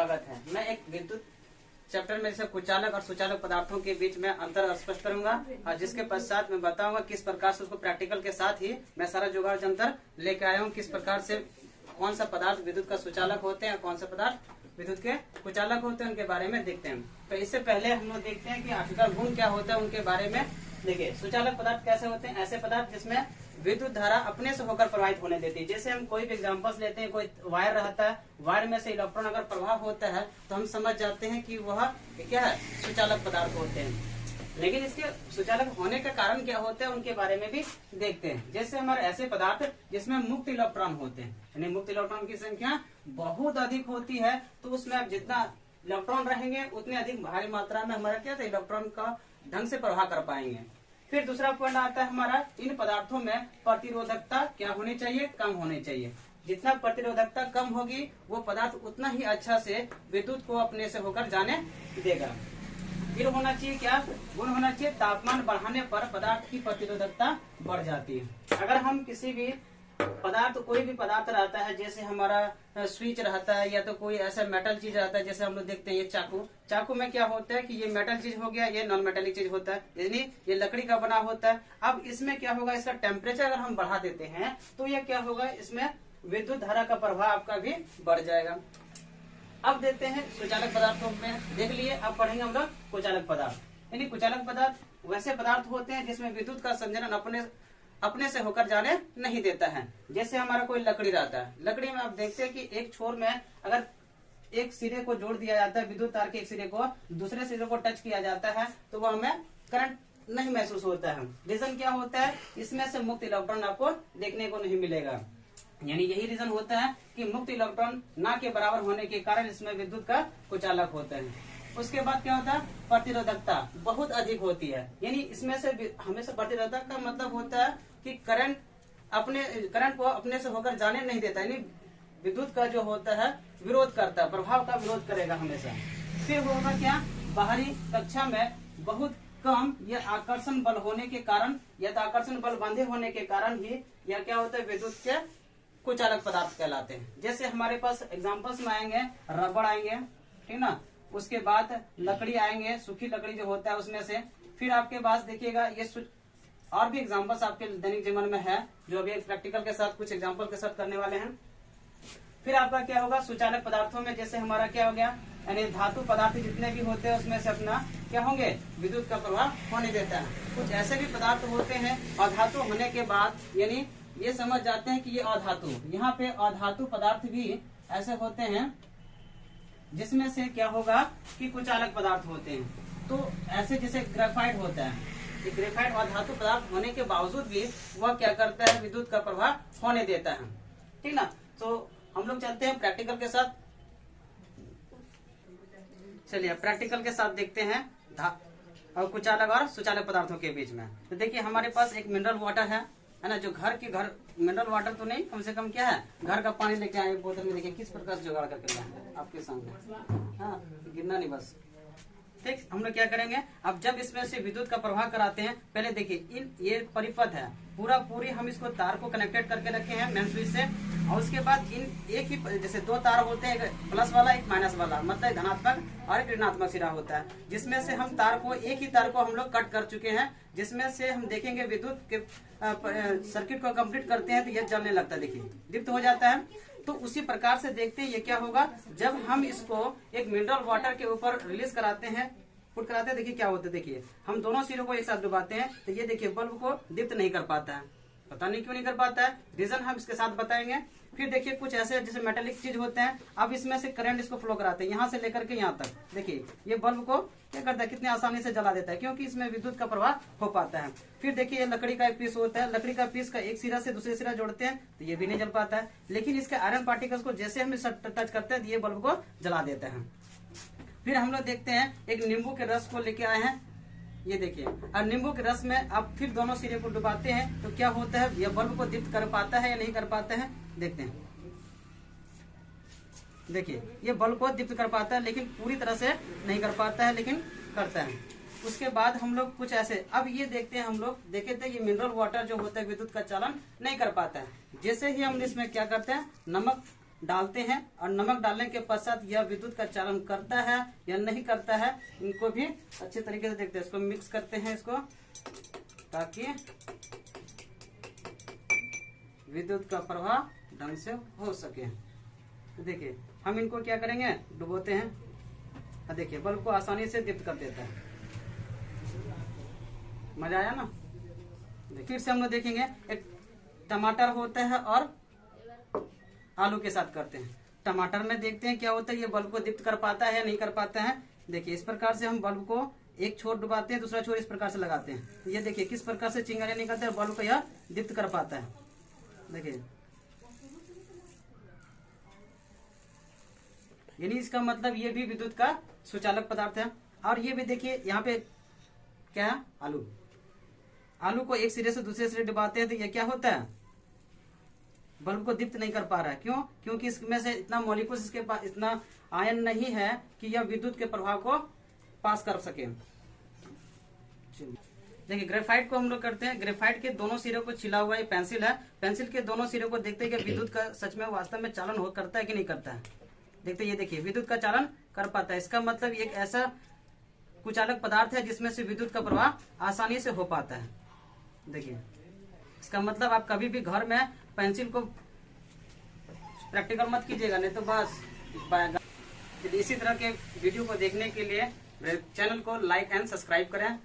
स्वागत है। मैं एक विद्युत चैप्टर में से कुचालक और सुचालक पदार्थों के बीच में अंतर स्पष्ट करूंगा और जिसके पश्चात मैं बताऊंगा किस प्रकार से उसको प्रैक्टिकल के साथ ही मैं सारा जुगाड़ जंतर लेके आया हूँ, किस प्रकार से कौन सा पदार्थ विद्युत का सुचालक होते हैं, कौन सा पदार्थ विद्युत के कुचालक होते हैं, उनके बारे में देखते हैं। तो इससे पहले हम लोग देखते हैं कि आखिरकार गुण क्या होता है, उनके बारे में देखिए। सुचालक पदार्थ कैसे होते हैं? ऐसे पदार्थ जिसमें विद्युत धारा अपने से होकर प्रवाहित होने देती है। जैसे हम कोई भी एग्जांपल्स लेते हैं, कोई वायर रहता है, वायर में से इलेक्ट्रॉन अगर प्रवाह होता है तो हम समझ जाते हैं कि वह क्या है, सुचालक पदार्थ होते हैं। लेकिन इसके सुचालक होने का कारण क्या होता है, उनके बारे में भी देखते हैं। जैसे हमारे ऐसे पदार्थ जिसमें मुक्त इलेक्ट्रॉन होते हैं, यानी मुक्त इलेक्ट्रॉन की संख्या बहुत अधिक होती है, तो उसमें अब जितना इलेक्ट्रॉन रहेंगे उतने अधिक भारी मात्रा में हमारा क्या था, इलेक्ट्रॉन का ढंग से प्रवाह कर पाएंगे। फिर दूसरा पॉइंट आता है हमारा, इन पदार्थों में प्रतिरोधकता क्या होनी चाहिए, कम होनी चाहिए। जितना प्रतिरोधकता कम होगी वो पदार्थ उतना ही अच्छा से विद्युत को अपने से होकर जाने देगा। फिर होना चाहिए क्या गुण होना चाहिए, तापमान बढ़ाने पर पदार्थ की प्रतिरोधकता बढ़ जाती है। अगर हम किसी भी पदार्थ, कोई भी पदार्थ रहता है, जैसे हमारा स्विच रहता है या तो कोई ऐसा मेटल चीज रहता है, जैसे हम लोग देखते हैं ये चाकू, चाकू में क्या होता है कि ये मेटल चीज हो गया, ये नॉन मेटेलिक चीज होता है, यानी ये लकड़ी का बना होता है। अब इसमें क्या होगा, इसका टेम्परेचर अगर हम बढ़ा देते हैं तो ये क्या होगा, इसमें विद्युत धारा का प्रभाव आपका भी बढ़ जाएगा। अब देखते हैं सुचालक पदार्थों में देख लिए, अब पढ़ेंगे हम लोग कुचालक पदार्थ। यानी कुचालक पदार्थ वैसे पदार्थ होते हैं जिसमें विद्युत का संचरण अपने से होकर जाने नहीं देता है। जैसे हमारा कोई लकड़ी रहता है, लकड़ी में आप देखते हैं कि एक छोर में अगर एक सिरे को जोड़ दिया जाता है, विद्युत तार के एक सिरे को दूसरे सिरे को टच किया जाता है तो वह हमें करंट नहीं महसूस होता है। रीजन क्या होता है, इसमें से मुक्त इलेक्ट्रॉन आपको देखने को नहीं मिलेगा। यानी यही रीजन होता है कि मुक्त इलेक्ट्रॉन ना के बराबर होने के कारण इसमें विद्युत का कुचालक होता है। उसके बाद क्या होता है, प्रतिरोधकता बहुत अधिक होती है। यानी इसमें से हमेशा प्रतिरोधक का मतलब होता है कि करंट को अपने से होकर जाने नहीं देता, यानी विद्युत का जो होता है विरोध करता है, प्रभाव का विरोध करेगा हमेशा। फिर होगा क्या, बाहरी कक्षा में बहुत कम यह आकर्षण बल होने के कारण या तो आकर्षण बल बंधे होने के कारण ही यह क्या होता है, विद्युत के कुचालक पदार्थ कहलाते हैं। जैसे हमारे पास एग्जाम्पल्स में आएंगे, रबड़ आएंगे, ठीक ना, उसके बाद लकड़ी आएंगे, सूखी लकड़ी जो होता है उसमें से। फिर आपके पास देखिएगा ये और भी एग्जाम्पल्स आपके दैनिक जीवन में है, जो अभी प्रैक्टिकल के साथ कुछ एग्जाम्पल के साथ करने वाले हैं। फिर आपका क्या होगा, सुचालक पदार्थों में जैसे हमारा क्या हो गया, यानी धातु पदार्थ जितने भी होते हैं उसमें से अपना क्या होंगे, विद्युत का प्रवाह होने देता है। कुछ ऐसे भी पदार्थ होते हैं अधातु होने के बाद, यानी ये समझ जाते हैं कि ये अधातु, यहाँ पे अधातु पदार्थ भी ऐसे होते हैं जिसमें से क्या होगा कि कुचालक पदार्थ होते हैं। तो ऐसे जैसे ग्रेफाइट होता है, ग्रेफाइट अधातु पदार्थ होने के बावजूद भी वह क्या करता है, विद्युत का प्रवाह होने देता है, ठीक ना। तो हम लोग चलते हैं प्रैक्टिकल के साथ। चलिए प्रैक्टिकल के साथ देखते हैं और कुचालक और सुचालक पदार्थों के बीच में। तो देखिए हमारे पास एक मिनरल वाटर है ना, जो घर मिनरल वाटर तो नहीं, कम से कम क्या है, घर का पानी लेके आए बोतल में। देखिए किस प्रकार से जुगाड़ करके लाए आपके सामने, हाँ गिरना नहीं बस। ठीक, हम लोग क्या करेंगे, अब जब इसमें से विद्युत का प्रवाह कराते हैं, पहले देखिए ये परिपथ है, पूरी हम इसको तार को कनेक्टेड करके रखे हैं मेन स्विच से। और उसके बाद एक ही जैसे दो तार होते हैं, एक प्लस वाला एक माइनस वाला, मतलब धनात्मक और एक ऋणात्मक सिरा होता है, जिसमें से हम एक ही तार को हम लोग कट कर चुके हैं। जिसमें से हम देखेंगे विद्युत के सर्किट को कंप्लीट करते हैं तो यह जलने लगता है, देखिए दीप्त हो जाता है। तो उसी प्रकार से देखते हैं ये क्या होगा, जब हम इसको एक मिनरल वाटर के ऊपर रिलीज कराते हैं, पुट कराते हैं, देखिए क्या होता है। देखिए हम दोनों सिरों को एक साथ डुबाते हैं तो ये देखिए बल्ब को दीप्त नहीं कर पाता है, पता नहीं क्यों नहीं कर पाता है, रीजन हम इसके साथ बताएंगे। फिर देखिए कुछ ऐसे जैसे मेटेलिक चीज होते हैं, अब इसमें से करंट इसको फ्लो कराते हैं यहाँ से लेकर के यहाँ तक। देखिए ये बल्ब को क्या करता है, कितनी आसानी से जला देता है, क्योंकि इसमें विद्युत का प्रवाह हो पाता है। फिर देखिए ये लकड़ी का एक पीस होता है, लकड़ी का पीस का एक सिरा से दूसरे सिरा जोड़ते हैं तो ये भी नहीं जल पाता है। लेकिन इसके आयरन पार्टिकल्स को जैसे हम टच करते हैं तो ये बल्ब को जला देता है। फिर हम लोग देखते हैं एक नींबू के रस को लेके आए हैं, ये देखिए, और नींबू के रस में अब फिर दोनों सिरे को डुबाते हैं तो क्या होता है, यह बल्ब को दीप्त कर पाता है या नहीं कर पाता है, देखते हैं। देखिए ये बल्ब को दीप्त कर पाता है लेकिन पूरी तरह से नहीं कर पाता है, लेकिन करता है। उसके बाद हम लोग कुछ ऐसे, अब ये देखते हैं, हम लोग देखे थे ये मिनरल वाटर जो होता है विद्युत का चालन नहीं कर पाता है। जैसे ही हम इसमें क्या करते हैं, नमक डालते हैं और नमक डालने के पश्चात यह विद्युत का चालन करता है या नहीं करता है, इनको भी अच्छे तरीके से देखते हैं। इसको मिक्स करते हैं इसको, ताकि विद्युत का प्रवाह ढंग से हो सके। तो देखिए हम इनको क्या करेंगे, डुबोते हैं। देखिए बल्ब को आसानी से दीप्त कर देता है। मजा आया ना। फिर से हम लोग देखेंगे, एक टमाटर होता है और आलू के साथ करते हैं। टमाटर में देखते हैं क्या होता है, ये बल्ब को दीप्त कर पाता है या नहीं कर पाता है। देखिए इस प्रकार से हम बल्ब को एक छोर डुबाते हैं, दूसरा छोर इस प्रकार से लगाते हैं। ये देखिए किस प्रकार से चिंगारियां निकलते हैं, बल्ब को यह दीप्त कर पाता है। देखिए यानी इसका मतलब ये भी विद्युत का सुचालक पदार्थ है। और ये भी देखिए यहाँ पे क्या है, आलू। आलू को एक सिरे से दूसरे सिरे डुबाते हैं तो ये क्या होता है, बल्ब को दीप्त नहीं कर पा रहा है। क्यों? क्योंकि इसमें से इतना मॉलिक्यूल्स, इसके पास इतना आयन नहीं है कि यह विद्युत के प्रभाव को पास कर सके। देखिए ग्रेफाइट को हम लोग करते हैं। ग्रेफाइट के दोनों सिरे को छिला हुआ ये पेंसिल है। पेंसिल के दोनों सिरे को देखते हैं कि विद्युत का सच में वास्तव में चालन हो करता है कि नहीं करता है। देखते ये देखिए विद्युत का चालन कर पाता है। इसका मतलब एक ऐसा कुचालक पदार्थ है जिसमें से विद्युत का प्रवाह आसानी से हो पाता है। देखिए इसका मतलब आप कभी भी घर में पेंसिल को प्रैक्टिकल मत कीजिएगा, नहीं तो बस पाएगा। इसी तरह के वीडियो को देखने के लिए मेरे चैनल को लाइक एंड सब्सक्राइब करें।